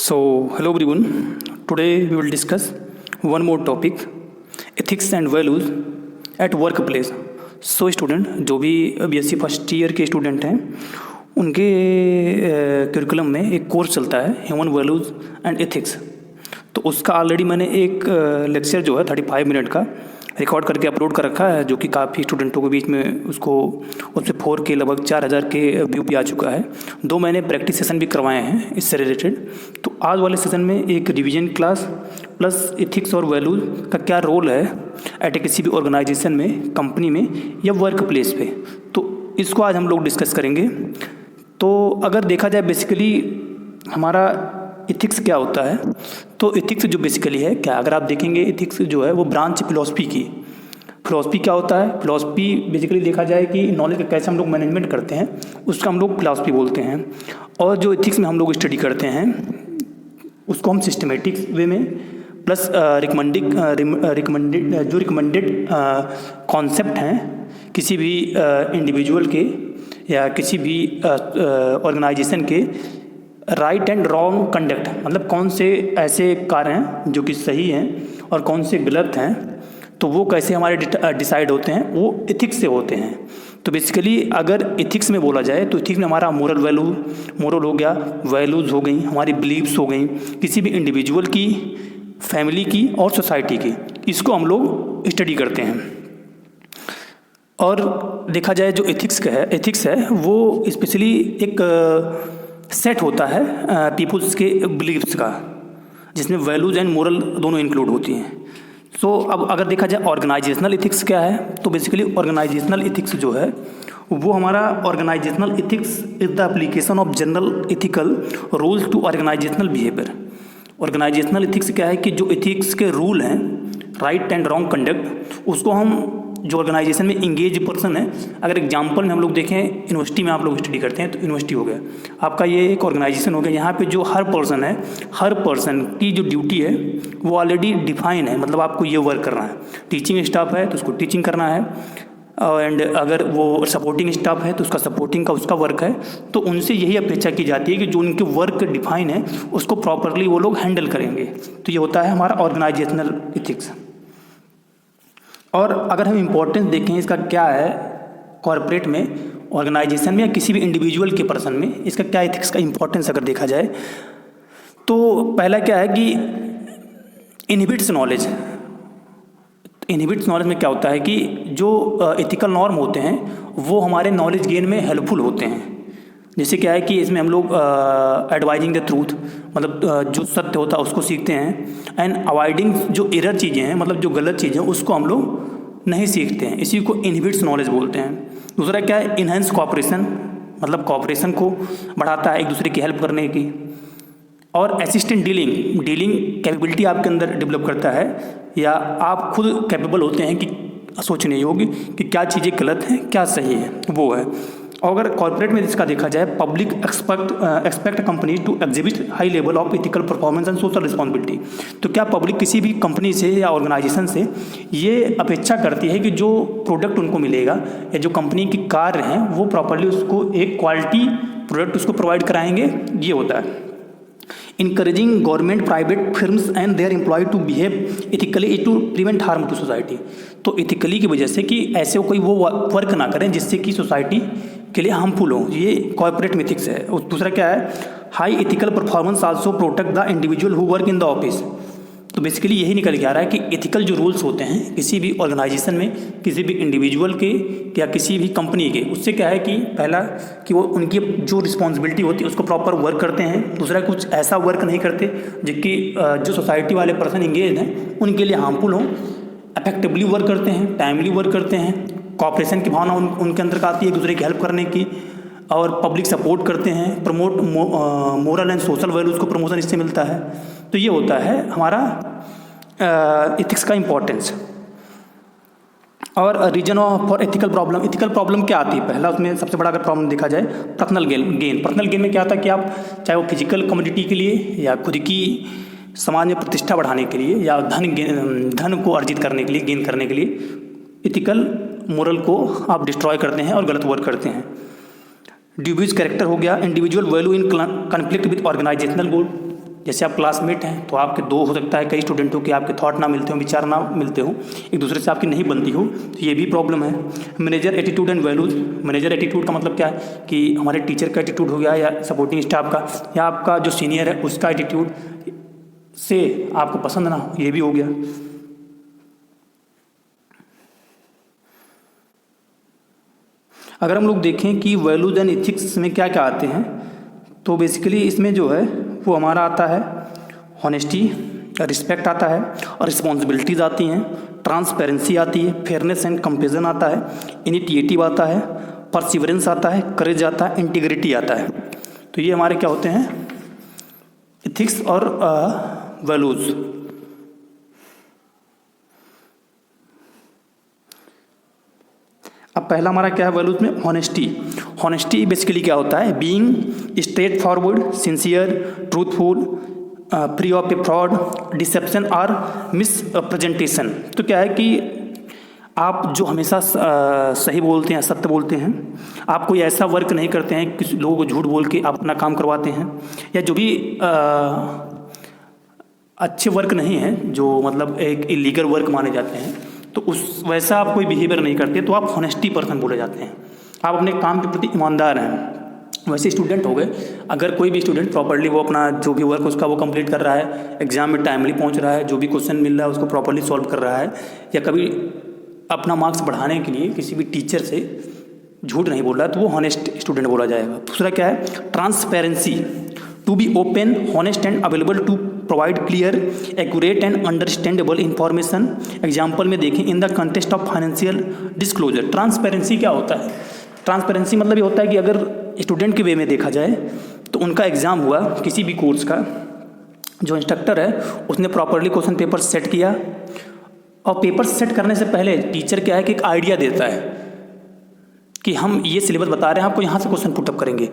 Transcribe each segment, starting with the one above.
Hello everyone. Today we will discuss one more topic, ethics and values at workplace. Student जो भी BSc first year के student हैं उनके curriculum में एक कोर्स चलता है ह्यूमन वैल्यूज़ एंड एथिक्स। तो उसका ऑलरेडी मैंने एक लेक्चर जो है 35 मिनट का रिकॉर्ड करके अपलोड कर रखा है, जो कि काफ़ी स्टूडेंटों के बीच में उसको उससे 4K लगभग 4000 के व्यू भी आ चुका है। 2 मैंने प्रैक्टिस सेशन भी करवाए हैं इससे रिलेटेड। तो आज वाले सेशन में एक रिवीजन क्लास प्लस एथिक्स और वैल्यूज़ का क्या रोल है एट किसी भी ऑर्गेनाइजेशन में, कंपनी में या वर्क प्लेस पे, तो इसको आज हम लोग डिस्कस करेंगे। तो अगर देखा जाए बेसिकली हमारा एथिक्स क्या होता है, तो एथिक्स जो बेसिकली है क्या, अगर आप देखेंगे एथिक्स जो है वो ब्रांच फिलॉसफी की। फिलॉसफी क्या होता है? फिलॉसफी बेसिकली देखा जाए कि नॉलेज का कैसे हम लोग मैनेजमेंट करते हैं उसका हम लोग फिलॉसफी बोलते हैं। और जो एथिक्स में हम लोग स्टडी करते हैं उसको हम सिस्टमेटिक वे में प्लस रिकमेंडेड कॉन्सेप्ट हैं किसी भी इंडिविजुअल के या किसी भी ऑर्गेनाइजेशन के, राइट एंड रॉन्ग कंडक्ट, मतलब कौन से ऐसे कार्य हैं जो कि सही हैं और कौन से गलत हैं, तो वो कैसे हमारे डिसाइड होते हैं, वो एथिक्स से होते हैं। तो बेसिकली अगर एथिक्स में बोला जाए तो एथिक्स में हमारा मोरल हो गया, वैल्यूज़ हो गई, हमारी बिलीव्स हो गई, किसी भी इंडिविजुअल की, फैमिली की और सोसाइटी की, इसको हम लोग स्टडी करते हैं। और देखा जाए जो एथिक्स है वो स्पेशली एक सेट होता है पीपुल्स के बिलीव्स का, जिसमें वैल्यूज़ एंड मोरल दोनों इंक्लूड होती हैं। अब अगर देखा जाए ऑर्गेनाइजेशनल एथिक्स क्या है, तो बेसिकली ऑर्गेनाइजेशनल एथिक्स जो है वो हमारा organisational ethics is the application of general ethical rules to organisational behaviour. Organisational ethics क्या है कि जो एथिक्स के रूल हैं, राइट एंड रॉन्ग कंडक्ट, उसको हम जो ऑर्गेनाइजेशन में इंगेज पर्सन है, अगर एग्जांपल में हम लोग देखें, यूनिवर्सिटी में आप लोग स्टडी करते हैं तो यूनिवर्सिटी हो गया आपका, ये एक ऑर्गेनाइजेशन हो गया। यहाँ पे जो हर पर्सन की जो ड्यूटी है वो ऑलरेडी डिफाइन है, मतलब आपको ये वर्क करना है। टीचिंग स्टाफ है तो उसको टीचिंग करना है, एंड अगर वो सपोर्टिंग स्टाफ है तो उसका सपोर्टिंग का उसका वर्क है। तो उनसे यही अपेक्षा की जाती है कि जो उनके वर्क डिफाइन है उसको प्रॉपरली वो लोग हैंडल करेंगे। तो ये होता है हमारा ऑर्गेनाइजेशनल एथिक्स। और अगर हम इम्पोर्टेंस देखें इसका क्या है कॉर्पोरेट में, ऑर्गेनाइजेशन में या किसी भी इंडिविजुअल के पर्सन में, इसका क्या एथिक्स का इम्पोर्टेंस अगर देखा जाए तो पहला क्या है कि इनहिबिट्स नॉलेज। इनहिबिट्स नॉलेज में क्या होता है कि जो एथिकल नॉर्म होते हैं वो हमारे नॉलेज गेन में हेल्पफुल होते हैं। जैसे क्या है कि इसमें हम लोग एडवाइजिंग द ट्रूथ, मतलब जो सत्य होता है उसको सीखते हैं, एंड अवॉइडिंग जो एरर चीज़ें हैं, मतलब जो गलत चीज़ें हैं उसको हम लोग नहीं सीखते हैं। इसी को इनहिबिट्स नॉलेज बोलते हैं। दूसरा क्या है, इनहेंस कॉपरेशन, मतलब कॉपरेशन को बढ़ाता है, एक दूसरे की हेल्प करने की। और असिस्टेंट डीलिंग कैपेबिलिटी आपके अंदर डेवलप करता है, या आप खुद कैपेबल होते हैं कि सोचने योग्य कि क्या चीज़ें गलत हैं क्या सही है, वो है। और अगर कॉर्पोरेट में इसका देखा जाए, public expect company to exhibit high level of ethical performance and social responsibility. तो क्या पब्लिक किसी भी कंपनी से या ऑर्गेनाइजेशन से ये अपेक्षा करती है कि जो प्रोडक्ट उनको मिलेगा या जो कंपनी की कार्य हैं वो प्रॉपरली उसको एक क्वालिटी प्रोडक्ट उसको प्रोवाइड कराएंगे, ये होता है। encouraging government private firms and their employ to behave ethically to prevent harm to society. तो एथिकली की वजह से कि ऐसे कोई वो वर्क ना करें जिससे कि सोसाइटी के लिए हार्मफुल हो, ये कॉर्पोरेट में एथिक्स है। और दूसरा क्या है, high ethical performance also protect the individual who work in the office. तो बेसिकली यही निकल के आ रहा है कि एथिकल जो रूल्स होते हैं किसी भी ऑर्गेनाइजेशन में, किसी भी इंडिविजुअल के या किसी भी कंपनी के, उससे क्या है कि पहला कि वो उनकी जो रिस्पॉन्सिबिलिटी होती है उसको प्रॉपर वर्क करते हैं। दूसरा कुछ ऐसा वर्क नहीं करते जिसकी जो सोसाइटी वाले पर्सन इंगेज हैं उनके लिए हार्मफुल हो, इफेक्टिवली वर्क करते हैं, टाइमली वर्क करते हैं, कॉपरेशन की भावना उनके अंदर आती है एक दूसरे की हेल्प करने की, और पब्लिक सपोर्ट करते हैं, promote moral and social values को प्रमोशन इससे मिलता है। तो ये होता है हमारा एथिक्स का इम्पोर्टेंस। और रीजन फॉर एथिकल प्रॉब्लम क्या आती है, पहला उसमें सबसे बड़ा अगर प्रॉब्लम देखा जाए पर्सनल गेन। पर्सनल गेन में क्या आता है कि आप चाहे वो फिजिकल कमोडिटी के लिए या खुद की समाज में प्रतिष्ठा बढ़ाने के लिए या धन को अर्जित करने के लिए, गेन करने के लिए एथिकल मोरल को आप डिस्ट्रॉय करते हैं और गलत वर्क करते हैं। ड्यूबियस कैरेक्टर हो गया, individual value in conflict with organisational goal, जैसे आप क्लासमेट हैं तो आपके दो हो सकता है कई स्टूडेंटों के आपके थॉट ना मिलते हो, विचार ना मिलते हो, एक दूसरे से आपकी नहीं बनती हो, तो ये भी प्रॉब्लम है। Manager attitude and values. Manager attitude का मतलब क्या है कि हमारे टीचर का एटीट्यूड हो गया या सपोर्टिंग स्टाफ का या आपका जो सीनियर है उसका एटीट्यूड से आपको पसंद ना हो, ये भी हो गया। अगर हम लोग देखें कि वैल्यूज एंड एथिक्स में क्या क्या आते हैं, तो बेसिकली इसमें जो है वो हमारा आता है हॉनेस्टी, रिस्पेक्ट आता है, और रिस्पॉन्सिबिलिटीज़ आती हैं, ट्रांसपेरेंसी आती है, फेयरनेस एंड कंपेरिजन आता है, इनिशिएटिव आता है, परसिवरेंस आता है, करेज आता है, इंटीग्रिटी आता है। तो ये हमारे क्या होते हैं एथिक्स और वैल्यूज। अब पहला हमारा क्या है वैल्यूज में, हॉनेस्टी। हॉनेस्टी बेसिकली क्या होता है, being straightforward, sincere, truthful, free of a fraud, deception और मिस प्रेजेंटेशन। तो क्या है कि आप जो हमेशा सही बोलते हैं, सत्य बोलते हैं, आप कोई ऐसा वर्क नहीं करते हैं किसी लोगों को झूठ बोल के आप अपना काम करवाते हैं, या जो भी अच्छे वर्क नहीं है जो मतलब एक इलीगल वर्क माने जाते हैं, तो उस वैसा आप कोई बिहेवियर नहीं करते, तो आप हॉनेस्टी पर्सन बोले जाते हैं। आप अपने काम के प्रति ईमानदार हैं। वैसे स्टूडेंट हो गए, अगर कोई भी स्टूडेंट प्रॉपर्ली वो अपना जो भी वर्क उसका वो कंप्लीट कर रहा है, एग्जाम में टाइमली पहुंच रहा है, जो भी क्वेश्चन मिल रहा है उसको प्रॉपर्ली सॉल्व कर रहा है, या कभी अपना मार्क्स बढ़ाने के लिए किसी भी टीचर से झूठ नहीं बोल रहा है, तो वो हॉनेस्ट स्टूडेंट बोला जाएगा। दूसरा क्या है, transparency, to be open, honest and available to provide clear, accurate and understandable information. Example में देखें, in the context of financial disclosure. Transparency क्या होता है, ट्रांसपेरेंसी मतलब ये होता है कि अगर स्टूडेंट के वे में देखा जाए तो उनका एग्ज़ाम हुआ किसी भी कोर्स का, जो इंस्ट्रक्टर है उसने प्रॉपरली क्वेश्चन पेपर सेट किया, और पेपर सेट करने से पहले टीचर क्या है कि एक आइडिया देता है कि हम ये सिलेबस बता रहे हैं आपको, यहाँ से क्वेश्चन पुटअप करेंगे,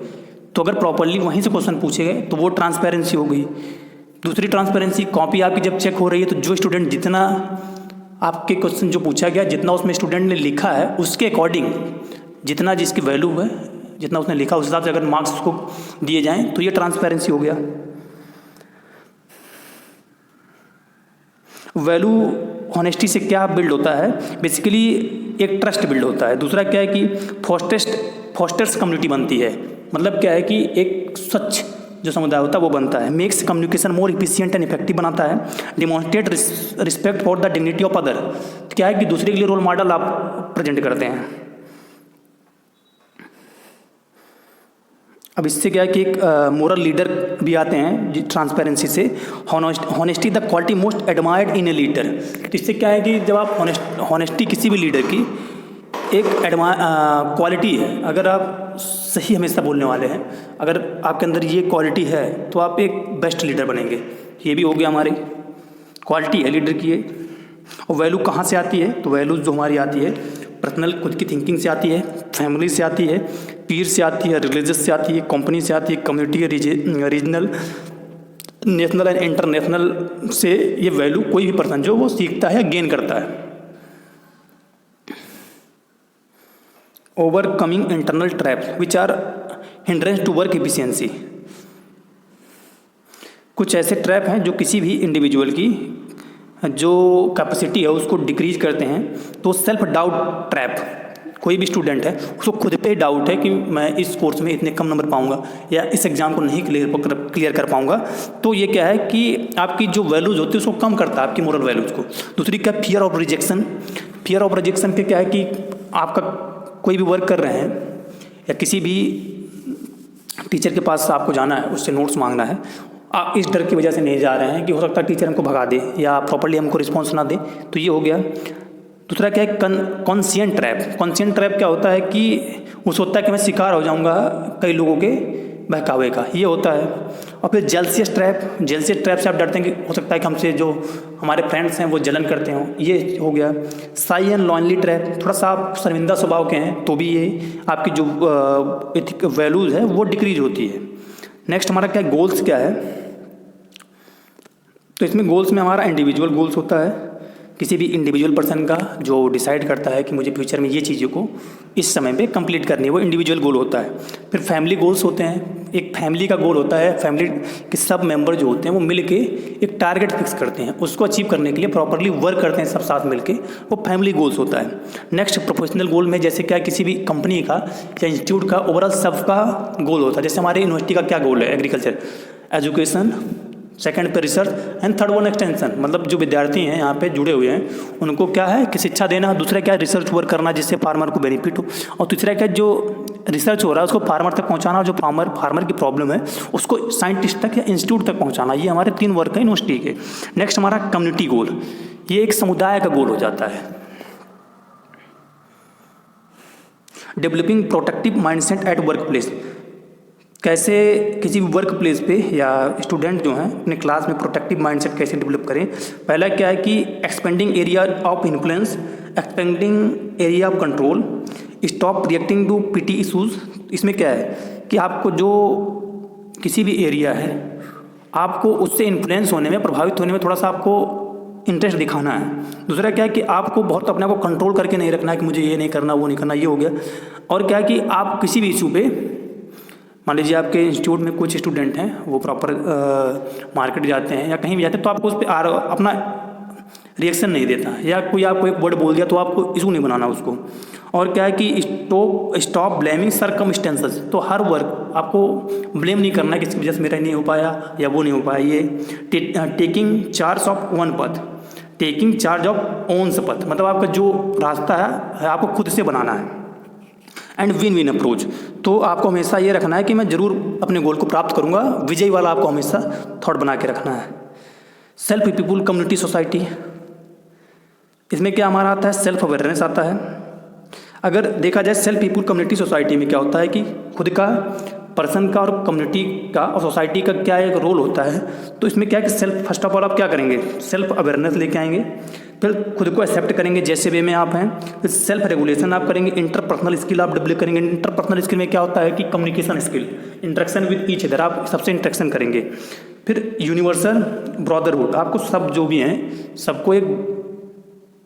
तो अगर प्रॉपरली वहीं से क्वेश्चन पूछे गए तो वो ट्रांसपेरेंसी हो गई। दूसरी ट्रांसपेरेंसी, कॉपी आपकी जब चेक हो रही है तो जो स्टूडेंट जितना आपके क्वेश्चन जो पूछा गया जितना उसमें स्टूडेंट ने लिखा है उसके अकॉर्डिंग जितना जिसकी वैल्यू है, जितना उसने लिखा उस हिसाब से अगर मार्क्स उसको दिए जाएं तो ये ट्रांसपेरेंसी हो गया। वैल्यू हॉनेस्टी से क्या बिल्ड होता है, बेसिकली एक ट्रस्ट बिल्ड होता है। दूसरा क्या है कि फॉस्टर्स कम्युनिटी बनती है, मतलब क्या है कि एक स्वच्छ जो समुदाय होता है वो बनता है। Makes communication more efficient and effective बनाता है। Demonstrate respect for the dignity of other, क्या है कि दूसरे के लिए रोल मॉडल आप प्रेजेंट करते हैं। अब इससे क्या है कि एक मोरल लीडर भी आते हैं ट्रांसपेरेंसी से। Honesty the quality most admired in a leader. इससे क्या है कि जब आप हॉनेस्टी किसी भी लीडर की एक क्वालिटी है, अगर आप सही हमेशा बोलने वाले हैं, अगर आपके अंदर ये क्वालिटी है तो आप एक बेस्ट लीडर बनेंगे। ये भी हो गया हमारी क्वालिटी है लीडर की। और वैल्यू कहाँ से आती है, तो वैल्यू जो हमारी आती है पर्सनल खुद की थिंकिंग से आती है, फैमिली से आती है, पीर से आती है, रिलीजियस से आती है, कंपनी से आती है, community, regional, national and international से ये वैल्यू कोई भी पर्सन जो वो सीखता है, गेन करता है। Overcoming internal traps which are hindrance to work efficiency. कुछ ऐसे ट्रैप हैं जो किसी भी इंडिविजुअल की जो कैपेसिटी है उसको डिक्रीज करते हैं। तो सेल्फ डाउट ट्रैप, कोई भी स्टूडेंट है उसको खुद पे डाउट है कि मैं इस कोर्स में इतने कम नंबर पाऊंगा या इस एग्ज़ाम को नहीं क्लियर कर पाऊंगा, तो ये क्या है कि आपकी जो वैल्यूज़ होती है उसको कम करता है, आपकी मोरल वैल्यूज़ को। दूसरी क्या, fear of rejection. Fear of rejection पे क्या है कि आपका कोई भी वर्क कर रहे हैं या किसी भी टीचर के पास आपको जाना है, उससे नोट्स मांगना है, आप इस डर की वजह से नहीं जा रहे हैं कि हो सकता है टीचर हमको भगा दे या प्रॉपर्ली हमको रिस्पॉन्स ना दे, तो ये हो गया। दूसरा क्या है, कॉन्शियंट ट्रैप। कॉन्शियंट ट्रैप क्या होता है कि वो सोचता है कि मैं शिकार हो जाऊंगा कई लोगों के बहकावे का, ये होता है। और फिर जेलसियस ट्रैप। जेलसियस ट्रैप से आप डरते हैं कि हो सकता है कि हमसे जो हमारे फ्रेंड्स हैं वो जलन करते हों, ये हो गया। साई एंड लॉनली ट्रैप, थोड़ा सा आप शर्मिंदा स्वभाव के हैं तो भी ये आपकी जो एथिक वैल्यूज़ है वो डिक्रीज होती है। नेक्स्ट हमारा क्या, गोल्स क्या है, तो इसमें गोल्स में हमारा इंडिविजुअल गोल्स होता है, किसी भी इंडिविजुअल पर्सन का जो डिसाइड करता है कि मुझे फ्यूचर में ये चीज़ों को इस समय पे कंप्लीट करनी है, वो इंडिविजुअल गोल होता है। फिर फैमिली गोल्स होते हैं, एक फैमिली का गोल होता है, फैमिली के सब मेंबर जो होते हैं वो मिल के एक टारगेट फिक्स करते हैं, उसको अचीव करने के लिए प्रॉपरली वर्क करते हैं सब साथ मिल के, वो फैमिली गोल्स होता है। नेक्स्ट प्रोफेशनल गोल में जैसे क्या किसी भी कंपनी का या इंस्टीट्यूट का ओवरऑल सबका गोल होता है। जैसे हमारे यूनिवर्सिटी का क्या गोल है, एग्रीकल्चर, एजुकेशन, सेकंड पे research and third one extension. मतलब जो विद्यार्थी हैं यहाँ पे जुड़े हुए हैं उनको क्या है कि शिक्षा देना, दूसरा क्या रिसर्च वर्क करना जिससे फार्मर को बेनिफिट हो, और तीसरा क्या जो रिसर्च हो रहा है उसको फार्मर तक पहुँचाना, जो फार्मर की प्रॉब्लम है उसको साइंटिस्ट तक या इंस्टीट्यूट तक पहुँचाना। ये हमारे 3 वर्क है यूनिवर्सिटी के। नेक्स्ट हमारा कम्युनिटी गोल, ये एक समुदाय का गोल हो जाता है। Developing protective mindset at work place, कैसे किसी भी वर्क प्लेस पे या स्टूडेंट जो हैं अपने क्लास में प्रोटेक्टिव माइंडसेट कैसे डेवलप करें। पहला क्या है कि expanding area of influence, expanding area of control, stop reacting to petty issues. इसमें क्या है कि आपको जो किसी भी एरिया है आपको उससे इन्फ्लुएंस होने में, प्रभावित होने में थोड़ा सा आपको इंटरेस्ट दिखाना है। दूसरा क्या है कि आपको बहुत अपने को कंट्रोल करके नहीं रखना है कि मुझे ये नहीं करना वो नहीं करना, ये हो गया। और क्या है कि आप किसी भी इशू पे, मान लीजिए आपके इंस्टीट्यूट में कुछ स्टूडेंट हैं वो प्रॉपर मार्केट जाते हैं या कहीं भी जाते हैं तो आपको उस पर अपना रिएक्शन नहीं देता, या कोई आपको एक वर्ड बोल दिया तो आपको इशू नहीं बनाना उसको। और क्या है कि स्टॉप ब्लेमिंग सरकमस्टेंसेस, तो हर वर्क आपको ब्लेम नहीं करना कि इसकी वजह से मेरा नहीं हो पाया या वो नहीं हो पाया। ये टेकिंग चार्ज ऑफ वन पथ, टेकिंग चार्ज ऑफ ओन पथ, मतलब आपका जो रास्ता है आपको खुद से बनाना है। एंड विन विन अप्रोच, तो आपको हमेशा ये रखना है कि मैं जरूर अपने गोल को प्राप्त करूंगा, विजयी वाला आपको हमेशा थॉट बना के रखना है। सेल्फ पीपुल कम्युनिटी सोसाइटी, इसमें क्या हमारा आता है, सेल्फ अवेयरनेस आता है। अगर देखा जाए सेल्फ पीपुल कम्युनिटी सोसाइटी में क्या होता है कि खुद का, पर्सन का और कम्युनिटी का और सोसाइटी का क्या एक रोल होता है। तो इसमें क्या है कि सेल्फ, फर्स्ट ऑफ ऑल आप क्या करेंगे, सेल्फ अवेयरनेस लेके आएंगे, फिर खुद को एक्सेप्ट करेंगे जैसे वे में आप हैं, फिर सेल्फ रेगुलेशन आप करेंगे, इंटरपर्सनल स्किल आप डेवलप करेंगे। इंटरपर्सनल स्किल में क्या होता है कि communication skill, interaction with each other, आप सबसे इंटरेक्शन करेंगे। फिर यूनिवर्सल ब्रदरहुड, आपको सब जो भी हैं सबको एक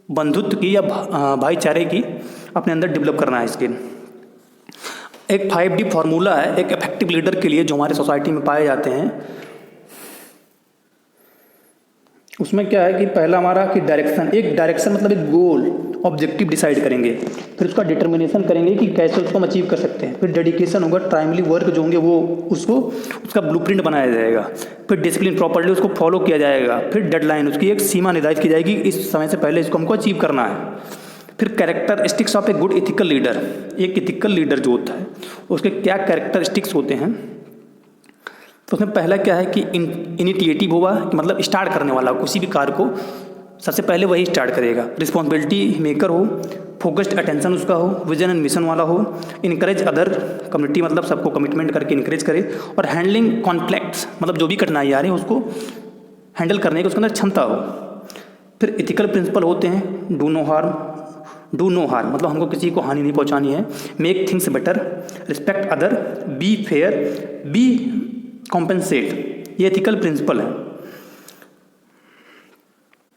बंधुत्व की या भाईचारे की अपने अंदर डेवलप करना है स्किल। एक 5D फार्मूला है एक इफेक्टिव लीडर के लिए जो हमारे सोसाइटी में पाए जाते हैं। उसमें क्या है कि पहला हमारा कि डायरेक्शन, एक डायरेक्शन मतलब एक गोल, ऑब्जेक्टिव डिसाइड करेंगे, फिर उसका डिटर्मिनेशन करेंगे कि कैसे उसको हम अचीव कर सकते हैं। फिर डेडिकेशन होगा, टाइमली वर्क जो होंगे वो उसका ब्लूप्रिंट बनाया जाएगा। फिर डिसिप्लिन, प्रॉपर्ली उसको फॉलो किया जाएगा। फिर डेडलाइन, उसकी एक सीमा निर्धारित की जाएगी, इस समय से पहले इसको हमको अचीव करना है। फिर characteristics of a good ethical leader, एक इथिकल लीडर जो होता है उसके क्या कैरेक्टरिस्टिक्स होते हैं। तो उसमें पहला क्या है कि इनिशिएटिव होगा, कि मतलब स्टार्ट करने वाला, किसी भी कार्य को सबसे पहले वही स्टार्ट करेगा। रिस्पॉन्सिबिलिटी मेकर हो, फोकस्ड अटेंशन उसका हो, विजन एंड मिशन वाला हो। इनकरेज अदर कम्युनिटी, मतलब सबको कमिटमेंट करके इनकरेज करे। और हैंडलिंग कॉन्फ्लिक्ट्स, मतलब जो भी कठिनाई आ रही है उसको हैंडल करने की उसके अंदर क्षमता हो। फिर इथिकल प्रिंसिपल होते हैं, डू नो हार्म, मतलब हमको किसी को हानि नहीं पहुंचानी है। Make things better, respect other, be fair, be compensate, ये एथिकल प्रिंसिपल है।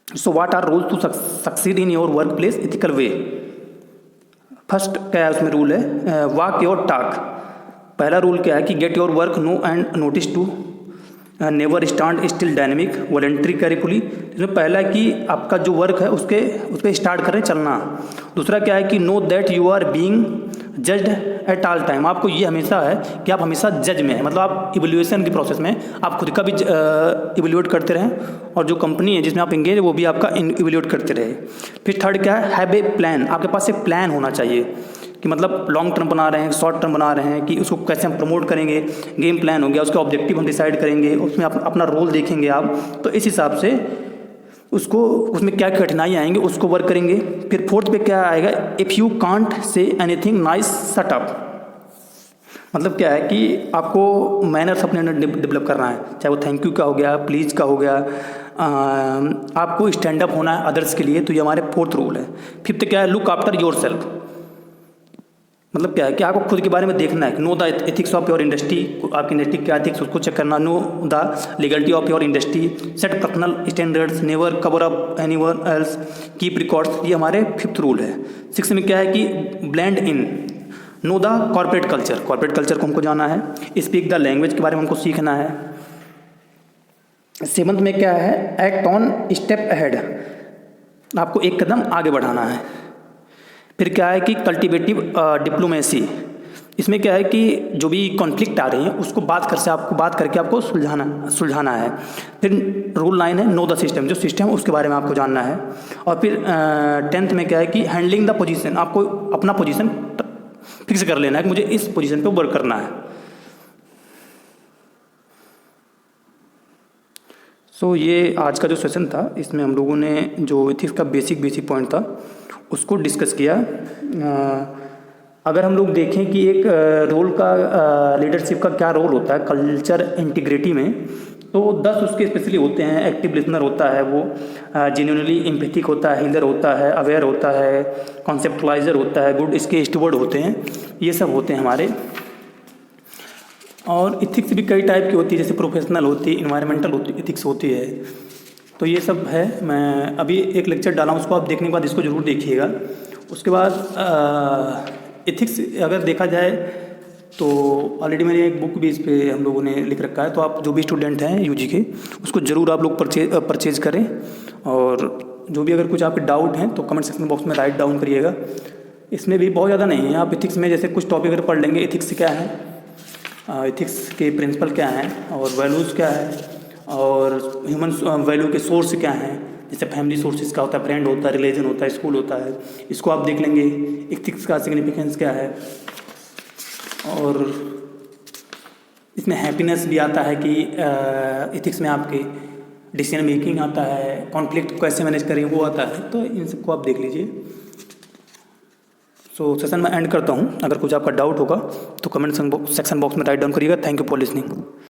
So what are rules to succeed in your work place ethical way. First क्या है उसमें रूल है, वॉक योर टॉक। पहला रूल क्या है कि get your work know and notice to, never stand still dynamic, voluntary carefully. इसमें पहला है कि आपका जो वर्क है उस पर स्टार्ट करें चलना। दूसरा क्या है कि know that you are being judged at all time, आपको ये हमेशा है कि आप हमेशा जज में हैं, मतलब आप इवैल्यूएशन की प्रोसेस में आप खुद का भी इवैल्यूएट करते रहें और जो कंपनी है जिसमें आप इंगेज वो भी आपका इवैल्यूएट करते रहे। फिर थर्ड क्या है, हैव ए प्लान, आपके पास एक प्लान होना चाहिए कि मतलब लॉन्ग टर्म बना रहे हैं, शॉर्ट टर्म बना रहे हैं कि उसको कैसे हम प्रमोट करेंगे। गेम प्लान हो गया, उसके ऑब्जेक्टिव हम डिसाइड करेंगे, उसमें अपना रोल देखेंगे आप, तो इस हिसाब से उसमें क्या कठिनाई आएंगे उसको वर्क करेंगे। फिर फोर्थ पे क्या आएगा, if you can't say anything nice shut up, मतलब क्या है कि आपको मैनर्स अपने अंदर डेवलप करना है, चाहे वो थैंक यू का हो गया, प्लीज़ का हो गया, आपको स्टैंड अप होना है अदर्स के लिए, तो ये हमारे फोर्थ रूल है। फिफ्थ क्या है, लुक आफ्टर योर सेल्फ, मतलब क्या है कि आपको खुद के बारे में देखना है। Know the ethics of your industry, आपकी इंडस्ट्री क्या एथिक्स उसको चेक करना। Know the legality of your industry, set personal standards, never cover up anyone else, keep records. ये हमारे 5th रूल है। 6 में क्या है कि blend in, know the corporate culture, corporate culture को हमको जाना है। स्पीक द लैंग्वेज के बारे में हमको सीखना है। 7th में क्या है, एक्ट ऑन स्टेप अहेड, आपको एक कदम आगे बढ़ाना है। फिर क्या है कि कल्टिवेटिव डिप्लोमेसी, इसमें क्या है कि जो भी कॉन्फ्लिक्ट आ रही है उसको बात करके आपको सुलझाना है। फिर रूल 9 है, नो द सिस्टम, जो सिस्टम है उसके बारे में आपको जानना है। और फिर 10th में क्या है कि हैंडलिंग द पोजीशन, आपको अपना पोजीशन फिक्स कर लेना है कि मुझे इस पोजीशन पे वर्क करना है। सो ये आज का जो सेशन था, इसमें हम लोगों ने जो एथिक्स का बेसिक पॉइंट था उसको डिस्कस किया। अगर हम लोग देखें कि एक रोल का लीडरशिप का क्या रोल होता है कल्चर इंटीग्रिटी में, तो 10 उसके स्पेशली होते हैं। एक्टिव लिसनर होता है, वो जेन्युइनली एम्पैथिक होता है, हीलर होता है, अवेयर होता है, कॉन्सेप्टलाइजर होता है, गुड इसके स्टूवर्ड होते हैं। ये सब होते हैं हमारे। और इथिक्स भी कई टाइप की होती है, जैसे प्रोफेशनल होती है, इन्वायरमेंटल इथिक्स होती है। तो ये सब है। मैं अभी एक लेक्चर डाला हूँ, उसको आप देखने के बाद इसको ज़रूर देखिएगा। उसके बाद एथिक्स अगर देखा जाए तो ऑलरेडी मैंने एक बुक भी इस पे हम लोगों ने लिख रखा है, तो आप जो भी स्टूडेंट हैं यूजी के, उसको ज़रूर आप लोग परचेज करें। और जो भी अगर कुछ आपके डाउट हैं तो कमेंट सेक्शन बॉक्स में राइट डाउन करिएगा। इसमें भी बहुत ज़्यादा नहीं है, आप एथिक्स में जैसे कुछ टॉपिक अगर पढ़ लेंगे, एथिक्स क्या है, एथिक्स के प्रिंसिपल क्या हैं, और वैल्यूज़ क्या है, और ह्यूमन वैल्यू के सोर्स क्या हैं। जैसे फैमिली सोर्सेज का होता है, फ्रेंड होता है, रिलीजन होता है, स्कूल होता है, इसको आप देख लेंगे। एथिक्स का सिग्निफिकेंस क्या है, और इसमें हैप्पीनेस भी आता है कि एथिक्स में आपके डिसीजन मेकिंग आता है, कॉन्फ्लिक्ट कैसे मैनेज करें वो आता है। तो इन सबको आप देख लीजिए। सो सेशन में एंड करता हूँ। अगर कुछ आपका डाउट होगा तो कमेंट सेक्शन बॉक्स में राइट डाउन करिएगा। Thank you for listening.